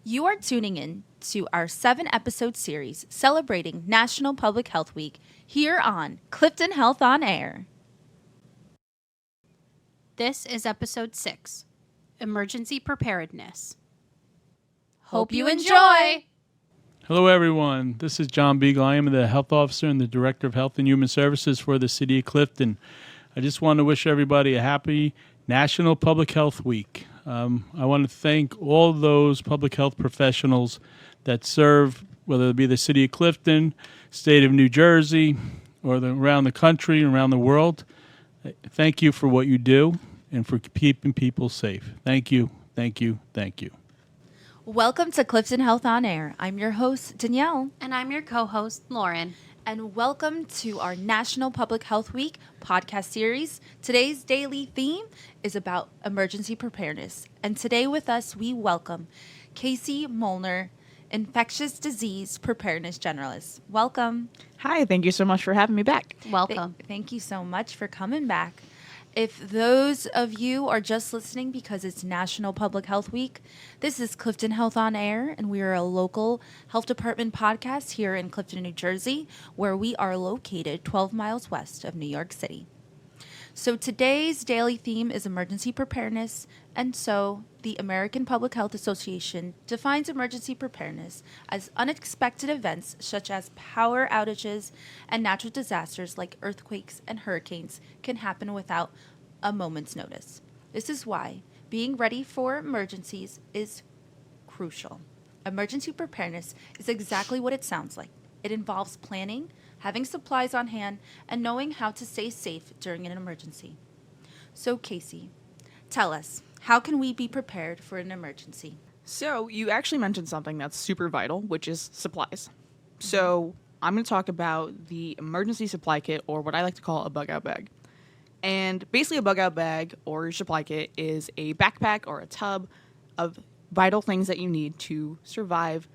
You are tuning in to our 7-episode series celebrating National Public Health Week here on Clifton Health On Air. This is episode 6, Emergency Preparedness. Hope you enjoy! Hello, everyone. This is John Beagle. I am the Health Officer and the Director of Health and Human Services for the City of Clifton. I just want to wish everybody a happy National Public Health Week. I want to thank all those public health professionals that serve, whether it be the City of Clifton, State of New Jersey, or around the country and around the world. Thank you for what you do and for keeping people safe. Thank you, thank you, thank you. Welcome to Clifton Health On Air. I'm your host, Danielle. And I'm your co-host, Lauren. And welcome to our National Public Health Week podcast series. Today's daily theme is about emergency preparedness. And today with us, we welcome Kasey Molner, Infectious Disease Preparedness Generalist. Welcome. Hi, thank you so much for having me back. Welcome. Thank you so much for coming back. If those of you are just listening because it's National Public Health Week, this is Clifton Health On Air, and we are a local health department podcast here in Clifton, New Jersey, where we are located 12 miles west of New York City. So today's daily theme is emergency preparedness, and so the American Public Health Association defines emergency preparedness as unexpected events such as power outages and natural disasters like earthquakes and hurricanes can happen without a moment's notice. This is why being ready for emergencies is crucial. Emergency preparedness is exactly what it sounds like. It involves planning, having supplies on hand, and knowing how to stay safe during an emergency. So, Kasey, tell us, how can we be prepared for an emergency? So, you actually mentioned something that's super vital, which is supplies. So, I'm going to talk about the emergency supply kit, or what I like to call a bug out bag. And basically, a bug out bag or your supply kit is a backpack or a tub of vital things that you need to survive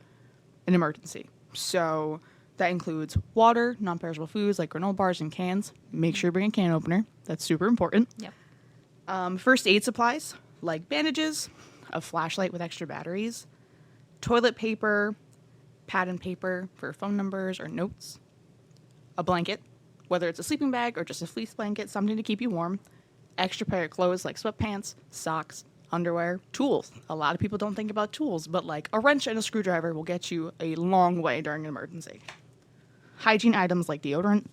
an emergency. So, that includes water, non-perishable foods like granola bars and cans. Make sure you bring a can opener. That's super important. Yep. First aid supplies like bandages, a flashlight with extra batteries, toilet paper, pad and paper for phone numbers or notes, a blanket, whether it's a sleeping bag or just a fleece blanket, something to keep you warm, extra pair of clothes like sweatpants, socks, underwear, tools. A lot of people don't think about tools, but like a wrench and a screwdriver will get you a long way during an emergency. Hygiene items like deodorant,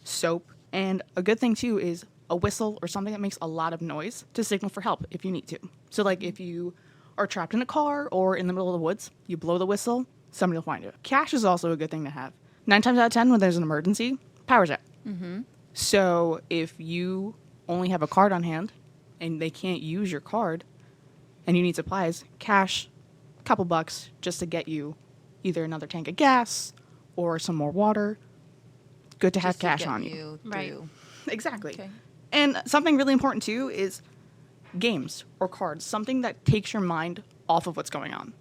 soap, and a good thing too is a whistle or something that makes a lot of noise to signal for help if you need to. So like if you are trapped in a car or in the middle of the woods, you blow the whistle, somebody will find you. Cash is also a good thing to have. 9 times out of 10 when there's an emergency, power's out. Mm-hmm. So if you only have a card on hand and they can't use your card and you need supplies, cash, a couple bucks just to get you either another tank of gas or some more water. Good to have cash on you. Right. Exactly. Okay. And something really important too is games or cards, something that takes your mind off of what's going on.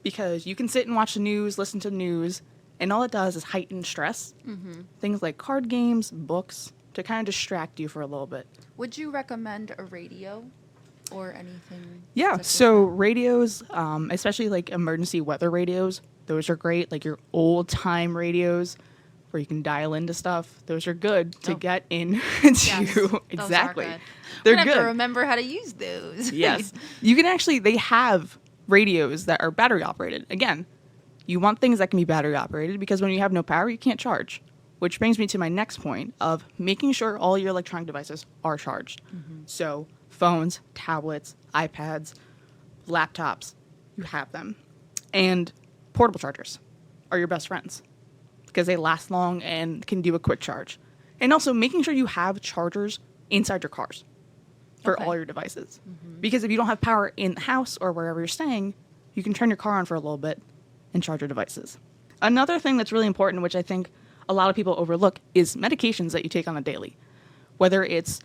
Because you can sit and watch the news, listen to the news, and all it does is heighten stress. Mm-hmm. Things like card games, books, to kind of distract you for a little bit. Would you recommend a radio or anything? Yeah, so radios, especially like emergency weather radios, those are great. Like your old time radios where you can dial into stuff. Those are good to get in to. Exactly. Those are good. They're I have good. to remember how to use those. Yes. You can actually, they have radios that are battery operated. Again, you want things that can be battery operated because when you have no power, you can't charge. Which brings me to my next point of making sure all your electronic devices are charged. Mm-hmm. So phones, tablets, iPads, laptops, you have them. And portable chargers are your best friends because they last long and can do a quick charge. And also making sure you have chargers inside your cars for all your devices. Mm-hmm. Because if you don't have power in the house or wherever you're staying, you can turn your car on for a little bit and charge your devices. Another thing that's really important, which I think a lot of people overlook, is medications that you take on a daily. Whether it's,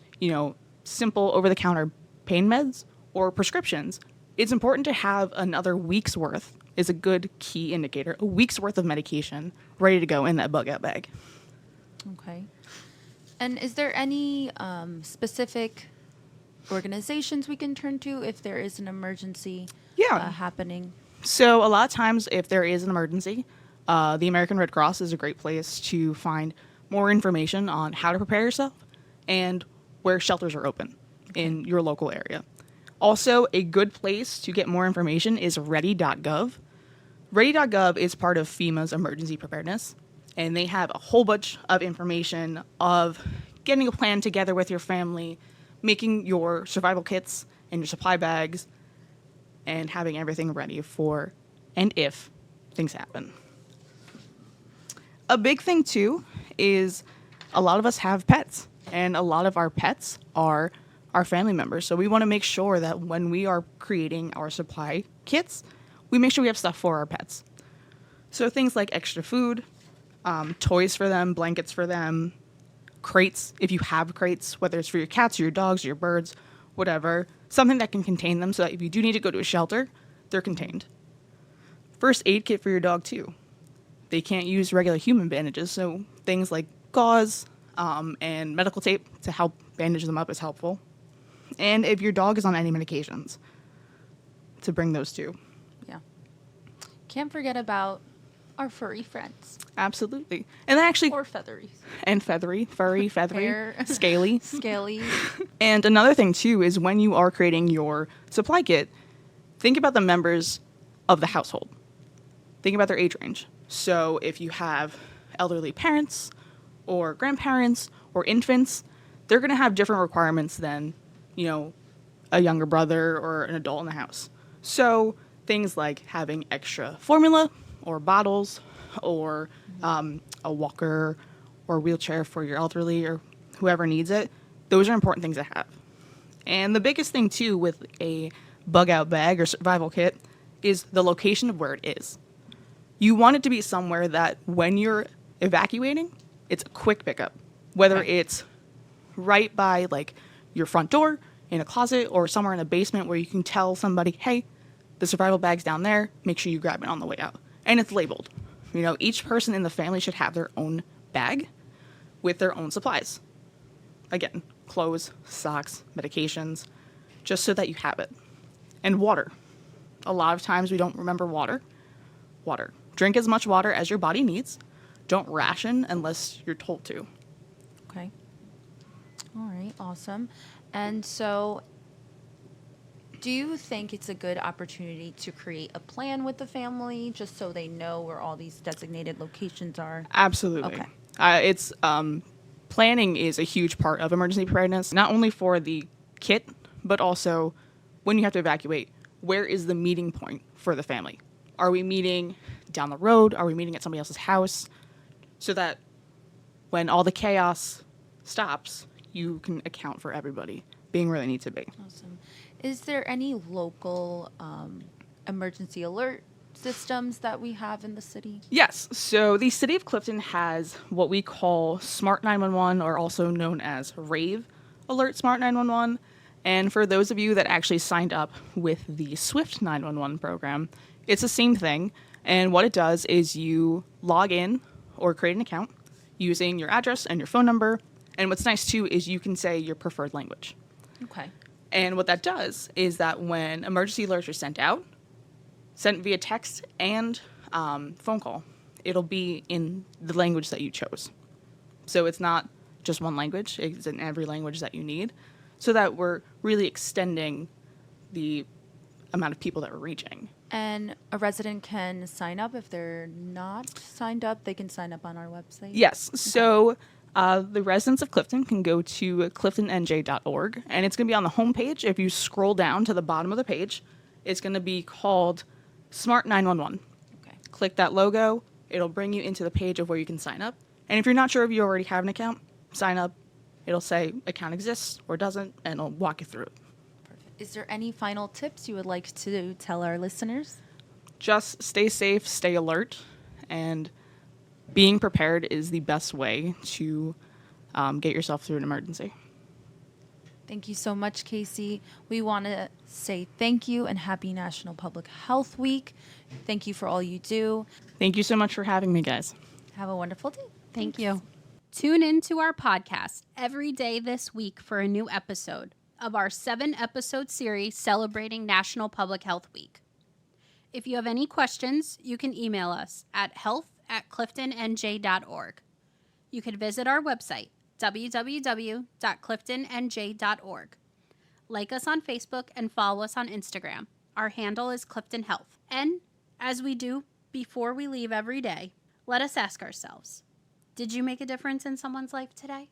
simple over-the-counter pain meds or prescriptions, it's important to have another week's worth is a good key indicator, a week's worth of medication ready to go in that bug out bag. Okay. And is there any specific organizations we can turn to if there is an emergency happening? So a lot of times, if there is an emergency, the American Red Cross is a great place to find more information on how to prepare yourself and where shelters are open in your local area. Also, a good place to get more information is ready.gov. Ready.gov is part of FEMA's Emergency Preparedness, and they have a whole bunch of information of getting a plan together with your family, making your survival kits and your supply bags, and having everything ready for and if things happen. A big thing, too, is a lot of us have pets, and a lot of our pets are our family members. So we want to make sure that when we are creating our supply kits, we make sure we have stuff for our pets. So things like extra food, toys for them, blankets for them, crates, if you have crates, whether it's for your cats or your dogs or your birds, whatever, something that can contain them so that if you do need to go to a shelter, they're contained. First aid kit for your dog, too. They can't use regular human bandages, so things like gauze and medical tape to help bandage them up is helpful. And if your dog is on any medications, to bring those too. Yeah. Can't forget about our furry friends. Absolutely. And then actually, Or feathery. and feathery, furry, feathery, Hair. scaly. Scaly. And another thing too is when you are creating your supply kit, think about the members of the household. Think about their age range. So if you have elderly parents or grandparents or infants, they're going to have different requirements than, a younger brother or an adult in the house. So things like having extra formula or bottles or a walker or wheelchair for your elderly or whoever needs it, those are important things to have. And the biggest thing, too, with a bug-out bag or survival kit is the location of where it is. You want it to be somewhere that when you're evacuating, it's a quick pickup. Whether it's right by, your front door, in a closet, or somewhere in a basement where you can tell somebody, hey, the survival bag's down there, make sure you grab it on the way out. And it's labeled. Each person in the family should have their own bag with their own supplies. Again, clothes, socks, medications, just so that you have it. And water. A lot of times we don't remember water. Water. Drink as much water as your body needs. Don't ration unless you're told to. Okay. All right. Awesome. And so, do you think it's a good opportunity to create a plan with the family just so they know where all these designated locations are? Absolutely. Okay. Planning is a huge part of emergency preparedness, not only for the kit, but also when you have to evacuate, where is the meeting point for the family? Are we meeting down the road? Are we meeting at somebody else's house? So that when all the chaos stops, you can account for everybody being where they need to be. Awesome. Is there any local emergency alert systems that we have in the city? Yes. So the city of Clifton has what we call Smart 911, or also known as Rave Alert Smart 911. And for those of you that actually signed up with the Swift 911 program, it's the same thing. And what it does is you log in or create an account using your address and your phone number. And what's nice, too, is you can say your preferred language. Okay. And what that does is that when emergency alerts are sent via text and phone call, it'll be in the language that you chose. So it's not just one language. It's in every language that you need, so that we're really extending the amount of people that we're reaching. And a resident can sign up. If they're not signed up, they can sign up on our website? Yes. So the residents of Clifton can go to cliftonnj.org, and it's going to be on the homepage. If you scroll down to the bottom of the page, it's going to be called Smart 911. Okay. Click that logo. It'll bring you into the page of where you can sign up. And if you're not sure if you already have an account, sign up. It'll say account exists or doesn't, and it'll walk you through it. Perfect. Is there any final tips you would like to tell our listeners? Just stay safe, stay alert, and being prepared is the best way to get yourself through an emergency. Thank you so much, Kasey. We want to say thank you and happy National Public Health Week. Thank you for all you do. Thank you so much for having me, guys. Have a wonderful day. Thank you. Tune in to our podcast every day this week for a new episode of our 7-episode series celebrating National Public Health Week. If you have any questions, you can email us at health@cliftonnj.org. You can visit our website, www.cliftonnj.org. Like us on Facebook and follow us on Instagram. Our handle is Clifton Health. And as we do before we leave every day, let us ask ourselves, did you make a difference in someone's life today?